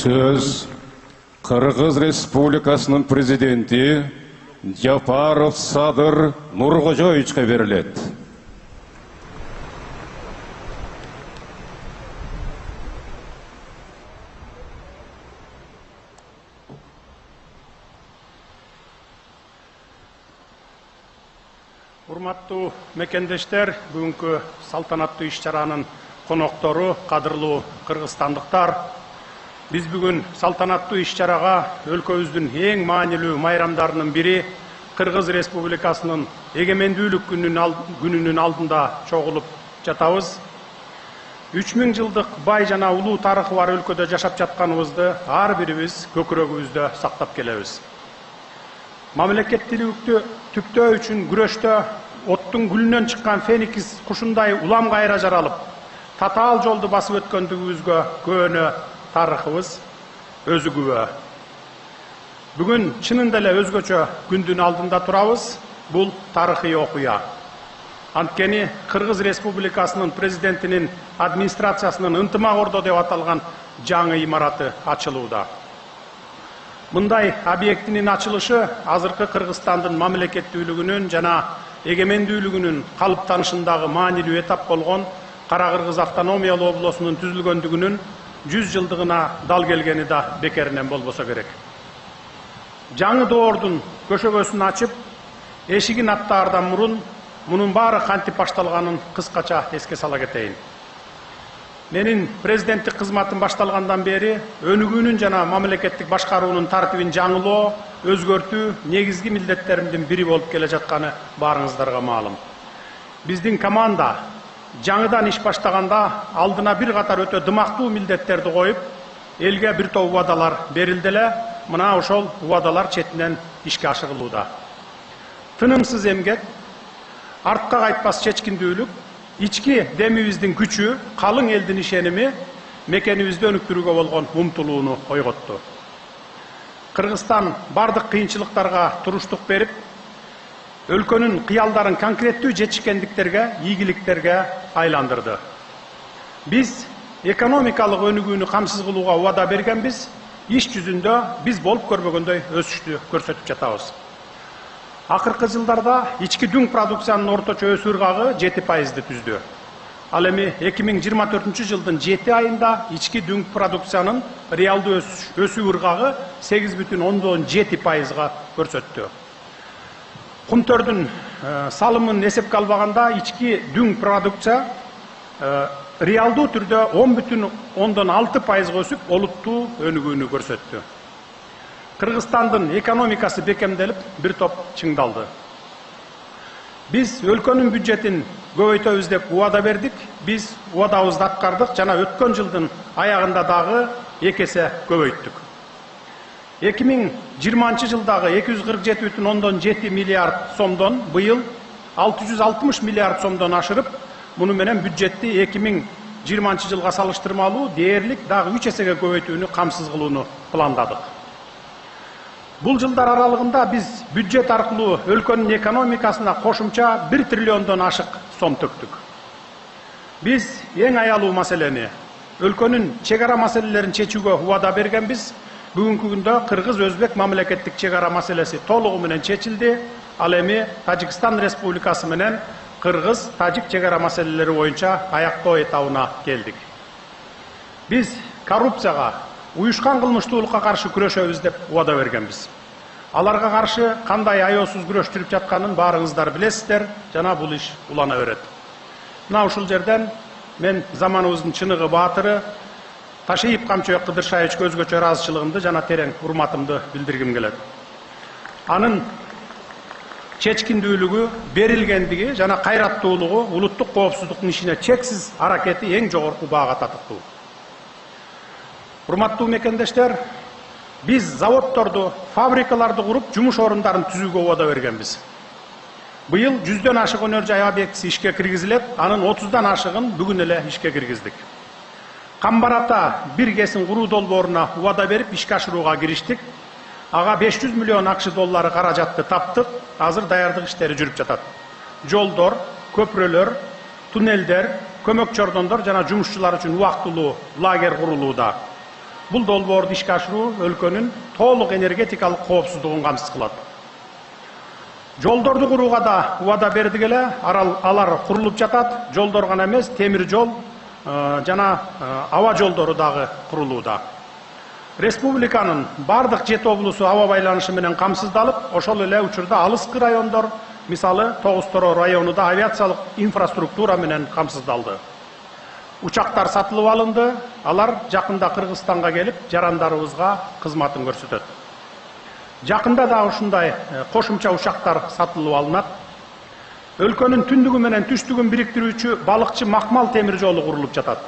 Söz Kırgız Respublikasının prezidenti Japarov Sadır Nurkojoyevичке берилет. Урматтуу мекендештер, бүгүнкү салтанаттуу иш-чаранын коноктору, кадырлуу кыргызстандыктар, биз бүгүн салтанаттуу иш-чарага өлкөбүздүн эң маанилүү майрамдарынын бири Кыргыз Республикасынын эгемендүүлүк күнүнүн алдында чогулуп жатабыз. 3000 жылдык бай жана улуу тарыхы бар өлкөдө жашап жатканыбызды ар бирибиз көкүрөгүбүздө сактап келебиз. Мамлекеттүүлүктү түптөө үчүн күрөштө оттун гүлүнөн чыккан феникс кушундай улам кайра жаралып, татаал жолду басып өткөндүгүбүзгө көөнө тарыхыбыз өзү күбө. Бүгүн чынында эле өзгөчө күндүн алдында турабыз. Бул тарыхый окуя. Анткени Кыргыз Республикасынын президентинин администрациясынын ынтымак ордо деп аталган жаңы имараты ачылууда. Мындай объектинин ачылышы азыркы Кыргызстандын мамлекеттүүлүгүнүн жана эгемендүүлүгүнүн калыптанышындагы маанилүү этап болгон Кара Кыргыз автономиялуу облусунун түзүлгөндүгүнүн 100 жылдыгына дал келгени да бекеринен болбосо керек. Жаңы доордун көшөгөсүн ачып, эшигин аттаардан мурун мунун баары кантип башталганын кыскача эске сала кетейин. Менин президенттик кызматым башталгандан бери өнүгүүнүн жана мамлекеттик башкаруунун тартибин жаңылоо, өзгөртүү негизги милдеттеримдин бири болуп келе жатканы баарыңыздарга маалым. Биздин команда жаңыдан иш баштаганда алдына бир катар өтө дымактуу милдеттерди коюп, элге бир топ убадалар берилди эле. Мына ошол убадалар четинен ишке ашырылууда. Тынымсыз эмгек, артка кайтпас чечкиндүүлүк, ички демибиздин күчү, калың элдин ишеними мекенибизди өнүктүрүүгө болгон умтулууну ойготту. Кыргызстан бардык кыйынчылыктарга туруштук берип, өлкөнүн кыялдарын конкреттүү жетишкендиктерге, ийгиликтерге айландырды. Биз экономикалык өнүгүүнү камсыз кылууга убада бергенбиз. Иш жүзүндө биз болуп көрбөгөндөй өсүштү көрсөтүп жатабыз. Акыркы жылдарда ички дүң продукциянын орточо өсүү ыргагы 7%ды түздү. Ал эми 2024 жылдын 7 айында ички дүң продукциянын реалдуу өсүү ыргагы 8,7%га көрсөттү. Кумтөрдүн салымын эсепке албаганда ички дүң продукция реалдуу түрдө 10,6%га өсүп, олуттуу өнүгүүнү көрсөттү. Кыргызстандын экономикасы бекемделип, бир топ чыңдалды. Биз өлкөнүн бюджетин көбөйтөбүз деп убада бердик. Биз убадабызды аткардык жана өткөн жылдын аягында дагы 2 эсе көбөйттүк. 2020 жылдагы 247,7 миллиард сомдон быйыл 660 миллиард сомдон ашырып, муну менен бюджетти 2020 жылга салыштырмалуу дээрлик дагы 3 эсеге көбөйтүүнү камсыз кылууну пландадык. Бул жылдар аралыгында биз бюджет аркылуу өлкөнүн экономикасына кошумча 1 триллиондон ашык сом төктүк. Биз эң аялуу маселени, өлкөнүн чек ара маселелерин чечүүгө убада бергенбиз. Бүгүнкү күндө Кыргыз-Өзбек мамлекеттик чек ара маселеси толугу менен чечилди. Ал эми Тажикстан Республикасы менен Кыргыз-Тажик чек ара маселелери боюнча аяктоо этабына келдик. Биз коррупцияга, уюшкан кылмыштуулукка каршы күрөшөбүз деп убада бергенбиз. Аларга каршы кандай аеосуз күрөштүрүп жатканын баарыңыздар билесиздер, жана бул иш улана берет. Мына ушул жерден мен заманыбыздын чыныгы баатыры Ташиев Камчыбек Кыдыршаевичке өзгөчө ыраазычылыгымды жана терең урматымды билдиргим келет. Анын чечкиндүүлүгү, берилгендиги жана кайраттуулугу улуттук коопсуздуктун ишине чексиз аракети эң жогорку баага татыктуу. Урматтуу мекендештер, биз заводдорду, фабрикаларды куруп, жумуш орундарын түзүүгө убада бергенбиз. Быйыл 100дөн ашык өнөр жай объектиси ишке киргизилет, анын 30дан ашыгын бүгүн эле ишке киргиздик. Камбарата бир кесин куруу долбооруна убада берип ишке ашырууга кириштик. Ага 500 миллион акш доллары каражатты таптык. Азыр даярдык иштери жүрүп жатат. Жолдор, көпүрөлөр, туннелдер, көмөк чордондор жана жумушчулар үчүн убактылуу лагерь курулууда. Бул долбоорду ишке ашыруу өлкөнүн толук энергетикалык коопсуздугун камсыз кылат. Жолдорду курууга да убада бердик эле, алар курулуп жатат. Жолдор гана эмес, темир жол жана аба жолдору дагы курулууда. Республиканын бардык 7 облусу аба байланышы менен камсыздалып, ошол эле учурда алыскы райондор, мисалы Тогуз-Тороо районунда авиациялык инфраструктура менен камсыздалды. Учактар сатылып алынды, алар жакында Кыргызстанга келип, жарандарыбызга кызматын көрсөтөт. Жакында да ушундай кошумча учактар сатылып алынат. Өлкөнүн түндүгү менен түштүгүн бириктирүүчү балыкчы Макмал темир жолу курулуп жатат.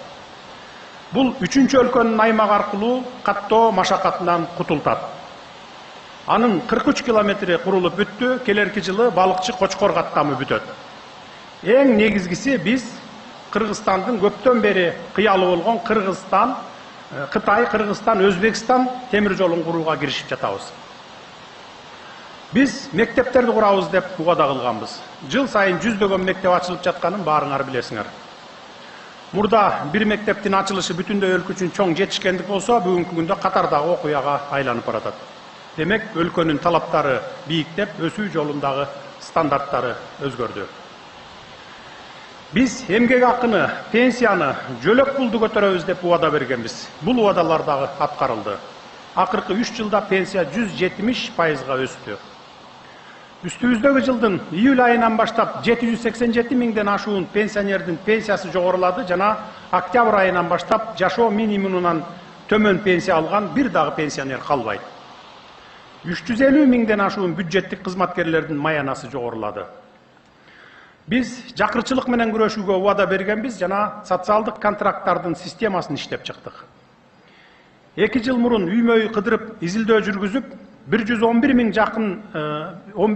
Бул 3-чү өлкөнүн аймагы аркылуу каттоо машакатынан кутултат. Анын 43 километри курулуп бүттү, келерки жылы балыкчы Кочкор каттамы бүтөт. Эң негизгиси биз Кыргызстандын көптөн бери кыялы болгон Кытай, Кыргызстан, Өзбекстан темир жолун курууга киришип жатабыз. Биз мектептерди курабыз деп убада кылганбыз. Жыл сайын жүздөгөн мектеп ачылып жатканын баарыңар билесиңер. Мурда бир мектептин ачылышы бүтүндөй өлкө үчүн чоң жетишкендик болсо, бүгүнкү күндө катардагы окуяга айланып баратат. Демек, өлкөнүн талаптары бийиктеп, өсүү жолундагы стандарттары өзгөрдү. Биз эмгек акыны, пенсияны, жөлөк пулду көтөрөбүз деп убада бергенбиз. Бул убадалар дагы аткарылды. Акыркы 3 жылда пенсия 170%га өстү. Үстүбүздөгү жылдын июль айынан баштап 787 миңден ашуун пенсионердин пенсиясы жогорулады жана октябрь айынан баштап жашоо минимумунан төмөн пенсия алган бир дагы пенсионер калбайт. 350 миңден ашуун бюджеттик кызматкерлердин маянасы жогорулады. Биз жакырчылык менен күрөшүүгө убада бергенбиз жана социалдык контракттардын системасын иштеп чыктык. 2 жыл мурун үймөй кыдырып изилдөө жүргүзүп, 111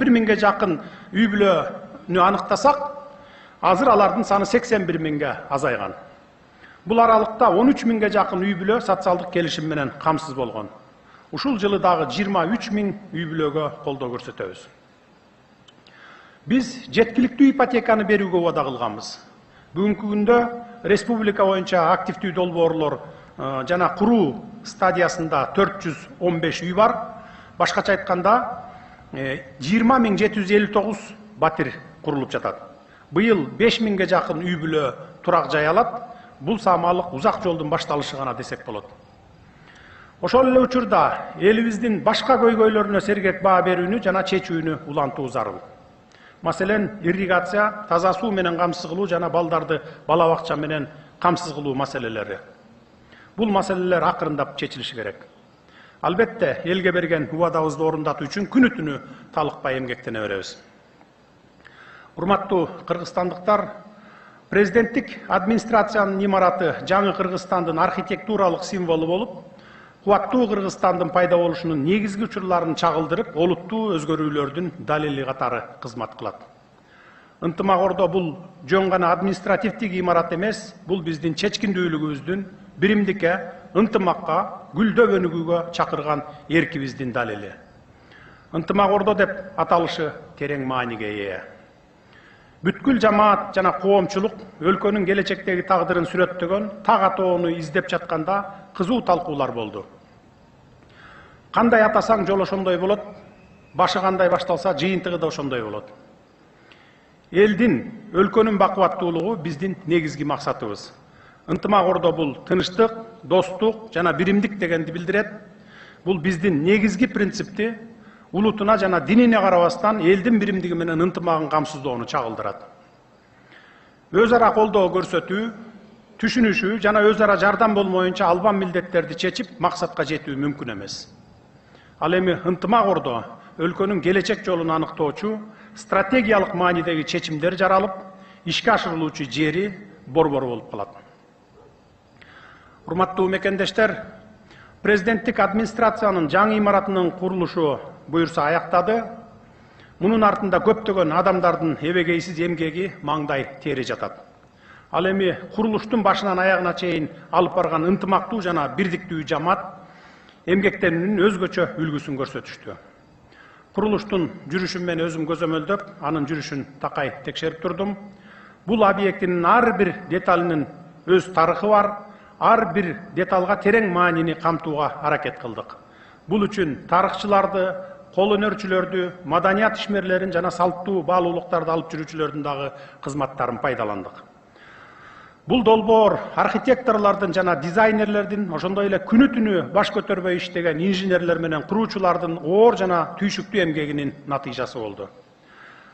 миңге жакын үй бүлөнү аныктасак, азыр алардын саны 81 миңге азайган. Бул аралыкта 13 миңге жакын үй бүлө социалдык келишим менен камсыз болгон. Ушул жылы дагы 23 миң үй бүлөгө колдоо көрсөтөбүз. Биз жеткиликтүү ипотеканы берүүгө убада кылганбыз. Бүгүнкү күндө республика боюнча активдүү долбоорлор жана куруу стадиясында 415 үй бар. Башкача айтканда 20.759 батир курулуп жатат. Быйыл 5 миңге жакын үй бүлө турак жай алат. Бул самалык узак жолдун башталышы гана десек болот. Ошол эле учурда элибиздин башка көйгөйлөрүнө сергек баа берүүнү жана чечүүнү улантуу зарыл. Маселен, ирригация, таза суу менен камсыз кылуу жана балдарды бала бакча менен камсыз кылуу маселелери. Бул маселелер акырындап чечилиши керек. Албетте, элге берген убадабызды орундатуу үчүн күнү түнү талыкпай эмгектене беребиз. Урматтуу кыргызстандыктар, президенттик администрациянын имараты жаңы Кыргызстандын архитектуралык символу болуп, кубаттуу Кыргызстандын пайда болушунун негизги учурларын чагылдырып, олуттуу өзгөрүүлөрдүн далили катары кызмат кылат. Ынтымак Ордо бул жөн гана административдик имарат эмес, бул биздин чечкиндүүлүгүбүздүн биримдикке, ынтымакка, гүлдөп өнүгүүгө чакырган эркибиздин далили. Ынтымак Ордо деп аталышы терең мааниге ээ. Бүткүл жамаат жана коомчулук өлкөнүн келечектеги тагдырын сүрөттөгөн так атоону издеп жатканда кызуу талкуулар болду. Кандай атасаң жол ошондой болот, башы кандай башталса жыйынтыгы да ошондой болот. Элдин, өлкөнүн бакубаттуулугу биздин негизги максатыбыз. Ынтымак Ордо бул тынычтык, достук жана биримдик дегенди билдирет. Бул биздин негизги принципти улутуна жана динине карабастан элдин биримдиги менен ынтымагын камсыздоону чагылдырат. Өз ара колдоо көрсөтүү, түшүнүшүү жана өз ара жардам болмоюнча албан милдеттерди чечип максатка жетүү мүмкүн эмес. Ал эми Ынтымак Ордо өлкөнүн келечек жолун аныктоочу стратегиялык маанидеги чечимдер жаралып, ишке ашырылуучу жери борбор болуп калат. Урматтуу мекендештер, президенттик администрациянын жаңы имаратынын курулушу буюрса аяктады. Мунун артында көптөгөн адамдардын эбегейсиз эмгеги, маңдай тери жатат. Ал эми курулуштун башынан аягына чейин алып барган ынтымактуу жана бирдиктүү жамаат эмгектенүүнүн өзгөчө үлгүсүн көрсөтүштү. Курулуштун жүрүшүн мен өзүм көзөмөлдөп, анын жүрүшүн такай текшерип турдум. Бул объектинин ар бир деталинин өз тарыхы бар, ар бир деталга терең маанини камтууга аракет кылдык. Бул үчүн тарыхчыларды, кол өнөрчүлөрдү, маданият ишмерлерин жана салттуу баалуулуктарды алып жүрүүчүлөрдүн дагы кызматтарын пайдаландык. Бул долбоор архитекторлордун жана дизайнерлердин, ошондой эле күнү түнү баш көтөрбөй иштеген инженерлер менен куруучулардын оор жана түйшүктүү эмгегинин натыйжасы болду.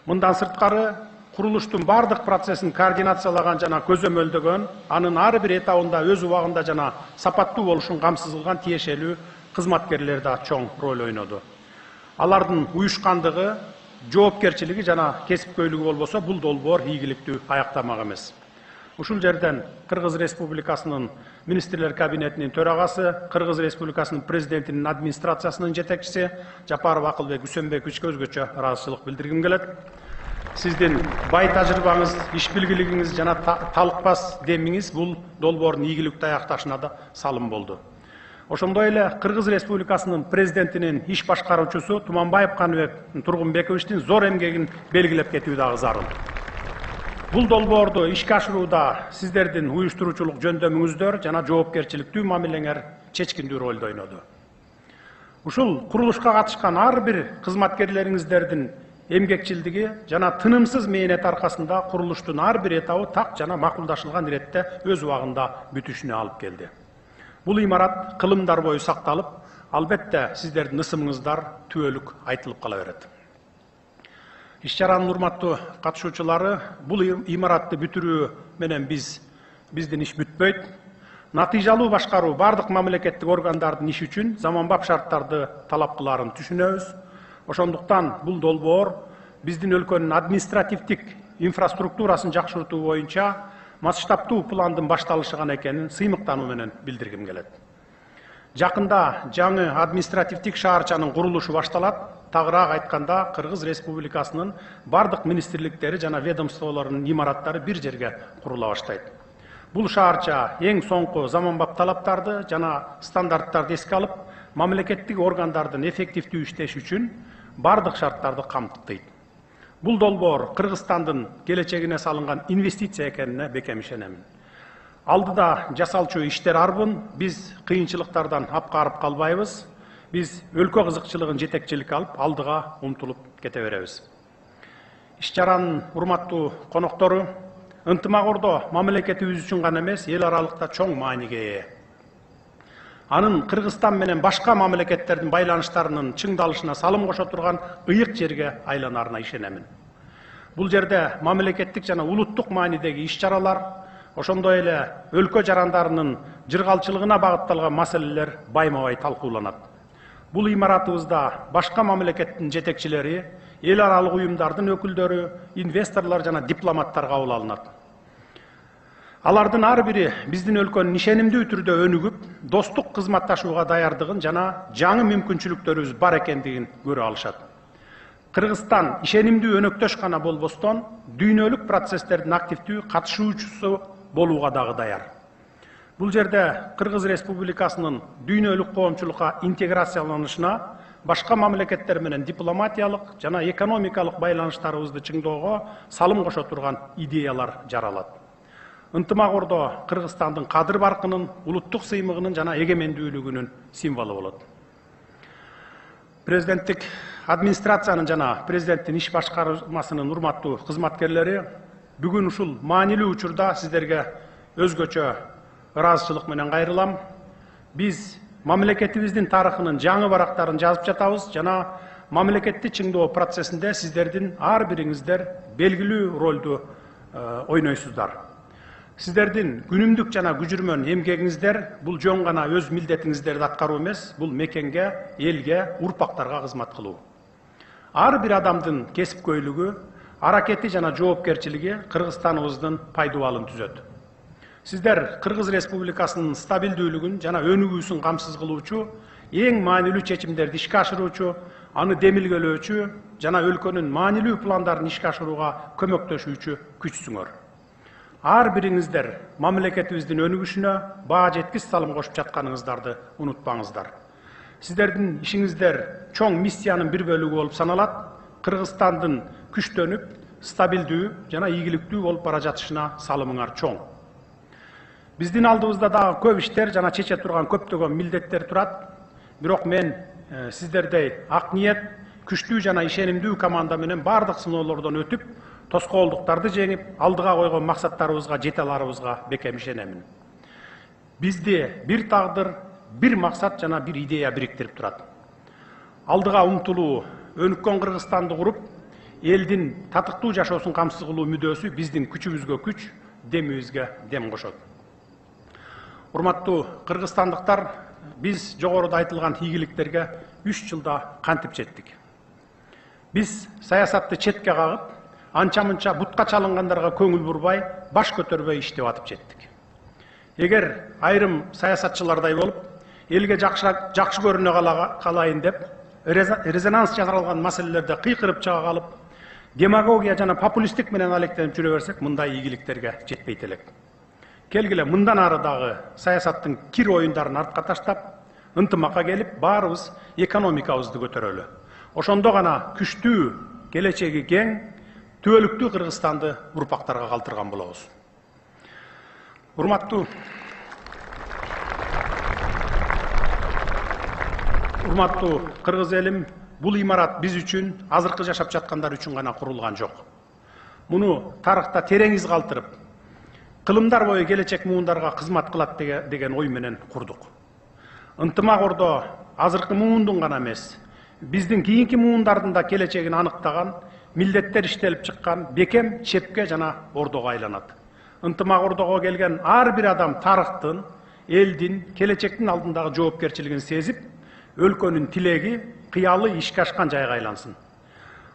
Мындан сырткары, курулуштун бардык процессин координациялаган жана көзөмөлдөгөн, анын ар бир этабында өз убагында жана сапаттуу болушун камсыз кылган тиешелүү кызматкерлер да чоң роль ойноду. Алардын уюшкандыгы, жоопкерчилиги жана кесипкөйлүгү болбосо, бул долбоор ийгиликтүү аяктамак эмес. Ушул жерден Кыргыз Республикасынын министрлер кабинетинин төрагасы, Кыргыз Республикасынын президентинин администрациясынын жетекчиси Жапаров Акылбек Үсөнбековичке өзгөчө ыраазычылык билдиргим келет. Сиздин бай тажрыйбаңыз, иш билгилигиңиз жана талыкпас демиңиз бул долбоордун ийгиликтүү аякташына да салым болду. Ошондой эле Кыргыз Республикасынын президентинин иш башкаруучусу Туманбаев Каныбек Тургунбековичтин зор эмгегин белгилеп кетүү дагы зарыл. Бул долбоорду ишке ашырууда сиздердин уюштуруучулук жөндөмүңүздөр жана жоопкерчиликтүү мамилеңер чечкиндүү ролду ойноду. Ушул курулушка катышкан ар бир кызматкерлериңиздердин эмгекчилдиги жана тынымсыз мээнет аркасында курулуштун ар бир этабы так жана макулдашылган иретте өз убагында бүтүшүнө алып келди. Бул имарат кылымдар бою сакталып, албетте сиздердин ысымыңыздар түбөлүк айтылып кала берет. Иш-чаранын урматтуу катышуучулары, бул имаратты бүтүрүү менен биздин иш бүтпөйт. Натыйжалуу башкаруу бардык мамлекеттик органдардын иши үчүн заманбап шарттарды талап кылаарын түшүнөбүз. Ошондуктан бул долбоор биздин өлкөнүн административдик инфраструктурасын жакшыртуу боюнча масштабтуу пландын башталышыган экенин сыймыктануу менен билдиргим келет. Жакында жаңы административдик шаарчанын курулушу башталат. Тагыраак айтканда, Кыргыз Республикасынын бардык министрликтери жана ведомстволорунун имараттары бир жерге курула баштайт. Бул шаарча эң соңку заманбап талаптарды жана стандарттарды эске алып, мамлекеттик органдардын эффективдүү иштеши үчүн бардык шарттарды камтыйт. Бул долбоор Кыргызстандын келечегине салынган инвестиция экенине бекем ишенемин. Алдыда жасалчу иштер арбын, биз кыйынчылыктардан апкарып калбайбыз. Биз өлкө кызыкчылыгын жетекчиликке алып, алдыга умтулуп кете беребиз. Иш-чаранын урматтуу коноктору, ынтымак ордо мамлекетибиз үчүн гана эмес, эл аралыкта чоң мааниге ээ. Анын Кыргызстан менен башка мамлекеттердин байланыштарынын чыңдалышына салым кошо турган ыйык жерге айланарына ишенемин. Бул жерде мамлекеттик жана улуттук маанидеги иш-чаралар, ошондой эле өлкө жарандарынын жыргалчылыгына багытталган маселелер байма-бай талкууланат. Бул имаратыбызда башка мамлекеттин жетекчилери, эл аралык уюмдардын өкүлдөрү, инвесторлор жана дипломаттар кабыл алынат. Алардын ар бири биздин өлкөнүн ишенимдүү түрдө өнүгүп, достук кызматташууга даярдыгын жана жаңы мүмкүнчүлүктөрүбүз бар экендигин көрө алышат. Кыргызстан ишенимдүү өнөктөш гана болбостон, дүйнөлүк процесстердин активдүү катышуучусу болууга дагы даяр. Бул жерде Кыргыз Республикасынын дүйнөлүк коомчулукка интеграцияланышына, башка мамлекеттер менен дипломатиялык жана экономикалык байланыштарыбызды чыңдоого салым кошо турган идеялар жаралат. Ынтымак ордо Кыргызстандын кадыр баркынын, улуттук сыймыгынын жана эгемендүүлүгүнүн символу болот. Президенттик администрациянын жана президенттин иш башкармасынын урматтуу кызматкерлери, бүгүн ушул маанилүү учурда сиздерге өзгөчө ыраазычылык менен кайрылам. Биз мамлекетибиздин тарыхынын жаңы барактарын жазып жатабыз жана мамлекетти чыңдоо процессинде сиздердин ар бириңиздер белгилүү ролду ойнойсуздар. Сиздердин күнүмдүк жана күжүрмөн эмгегиңиздер бул жөн гана өз милдетиңиздерди аткаруу эмес, бул мекенге, элге, урпактарга кызмат кылуу. Ар бир адамдын кесипкөйлүгү, аракети жана жоопкерчилиги Кыргызстаныбыздын пайдубалын түзөт. Сиздер Кыргыз Республикасынын стабилдүүлүгүн жана өнүгүүсүн камсыз кылуучу, эң маанилүү чечимдерди ишке ашыруучу, аны демилгелөөчү жана өлкөнүн маанилүү пландарын ишке ашырууга көмөктөшүүчү күчсүңөр. Ар бириңиздер мамлекетибиздин өнүгүшүнө баа жеткис салым кошуп жатканыңыздарды унутпаңыздар. Сиздердин ишиңиздер чоң миссиянын бир бөлүгү болуп саналат. Кыргызстандын күчтөнүп, стабилдүү жана ийгиликтүү болуп бара жатышына салымыңар чоң. Биздин алдыбызда дагы көп иштер жана чече турган көптөгөн милдеттер турат. Бирок мен сиздердей ак ниет, күчтүү жана ишенимдүү команда менен бардык сыноолордон өтүп, тоскоолдуктарды жеңип, алдыга койгон максаттарыбызга жете аларыбызга бекем ишенемин. Бизди бир тагдыр, бир максат жана бир идея бириктирип турат. Алдыга умтулуу, өнүккөн Кыргызстанды куруп, элдин татыктуу жашоосун камсыз кылуу мүдөөсү биздин күчүбүзгө күч, демибизге дем кошот. Урматтуу кыргызстандыктар, биз жогоруда айтылган ийгиликтерге 3 жылда кантип жеттик. Биз саясатты четке кагып, анча-мынча бутка чалынгандарга көңүл бурбай, баш көтөрбөй иштеп атып жеттик. Эгер айрым саясатчылардай болуп, элге жакшы көрүнө калайын деп, резонанс жаралган маселелерде кыйкырып чыга калып, демагогия жана популисттик менен алектенип жүрө берсек, мындай ийгиликтерге жетпейт элек. Келгиле мындан ары дагы саясаттын кир оюндарын артка таштап, ынтымакка келип, баарыбыз экономикабызды көтөрөлү. Ошондо гана күчтүү, келечеги кең, түбөлүктүү Кыргызстанды урпактарга калтырган болобуз. Урматтуу кыргыз элим, бул имарат биз үчүн, азыркы жашап жаткандар үчүн гана курулган жок. Муну тарыхта терең из калтырып, кылымдар бою келечек муундарга кызмат кылат деген ой менен курдук. Ынтымак Ордо азыркы муундун гана эмес, биздин кийинки муундардын да келечегин аныктаган, милдеттер иштелип чыккан бекем, чепке жана ордого айланат. Ынтымак Ордого келген ар бир адам тарыхтын, элдин, келечектин алдындагы жоопкерчилигин сезип, өлкөнүн тилеги, кыялы ишке ашкан жайга айлансын.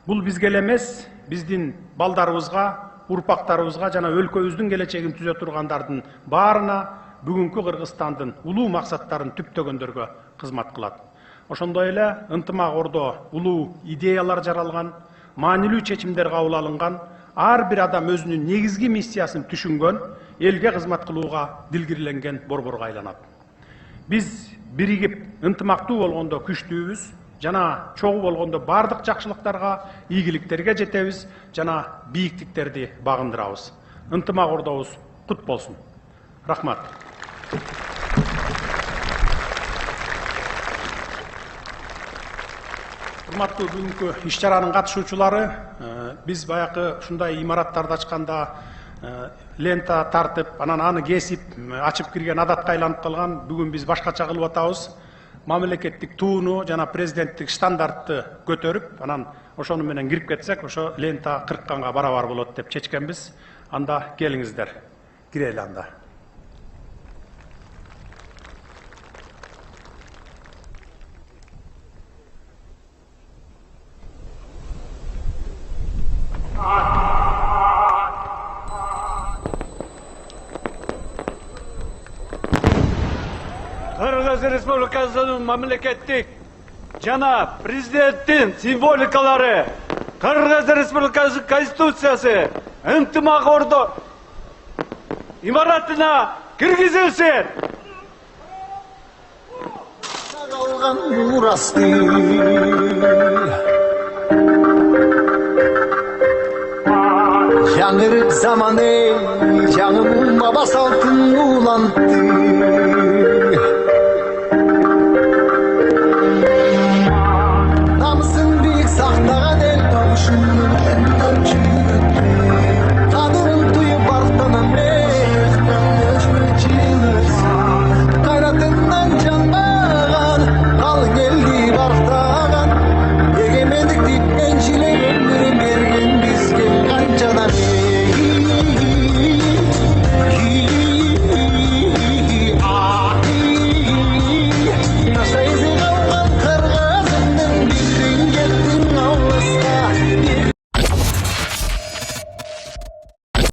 Бул бизге эле эмес, биздин балдарыбызга, урпактарыбызга жана өлкөбүздүн келечегин түзө тургандардын баарына бүгүнкү Кыргызстандын улуу максаттарын түптөгөндөргө кызмат кылат. Ошондой эле Ынтымак Ордо улуу идеялар жаралган, маанилүү чечимдер кабыл алынган, ар бир адам өзүнүн негизги миссиясын түшүнгөн, элге кызмат кылууга дилгирленген борборго айланат. Биз биригип, ынтымактуу болгондо күчтүүбүз, жана чогуу болгондо бардык жакшылыктарга, ийгиликтерге жетебиз, жана бийиктиктерди багындырабыз. Ынтымак Ордобуз кут болсун. Рахмат. Урматтуу бүгүнкү иш-чаранын катышуучулары, биз баягы ушундай имараттарды ачканда лента тартып, анан аны кесип, ачып кирген адатка айланып калган. Бүгүн биз башкача кылып атабыз. Мамлекеттик тууну жана президенттик стандартты көтөрүп, анан ошону менен кирип кетсек, ошо лента кыркканга барабар болот деп чечкенбиз. Анда келиңиздер. Кирели анда. Кыргыз Республикасынын мамлекеттик жана президенттин символикалары, Кыргыз Республикасынын Конституциясы Ынтымак Ордо имаратына киргизилсин. Kalgan burası Yanır zamanı canım baba saltın ulandı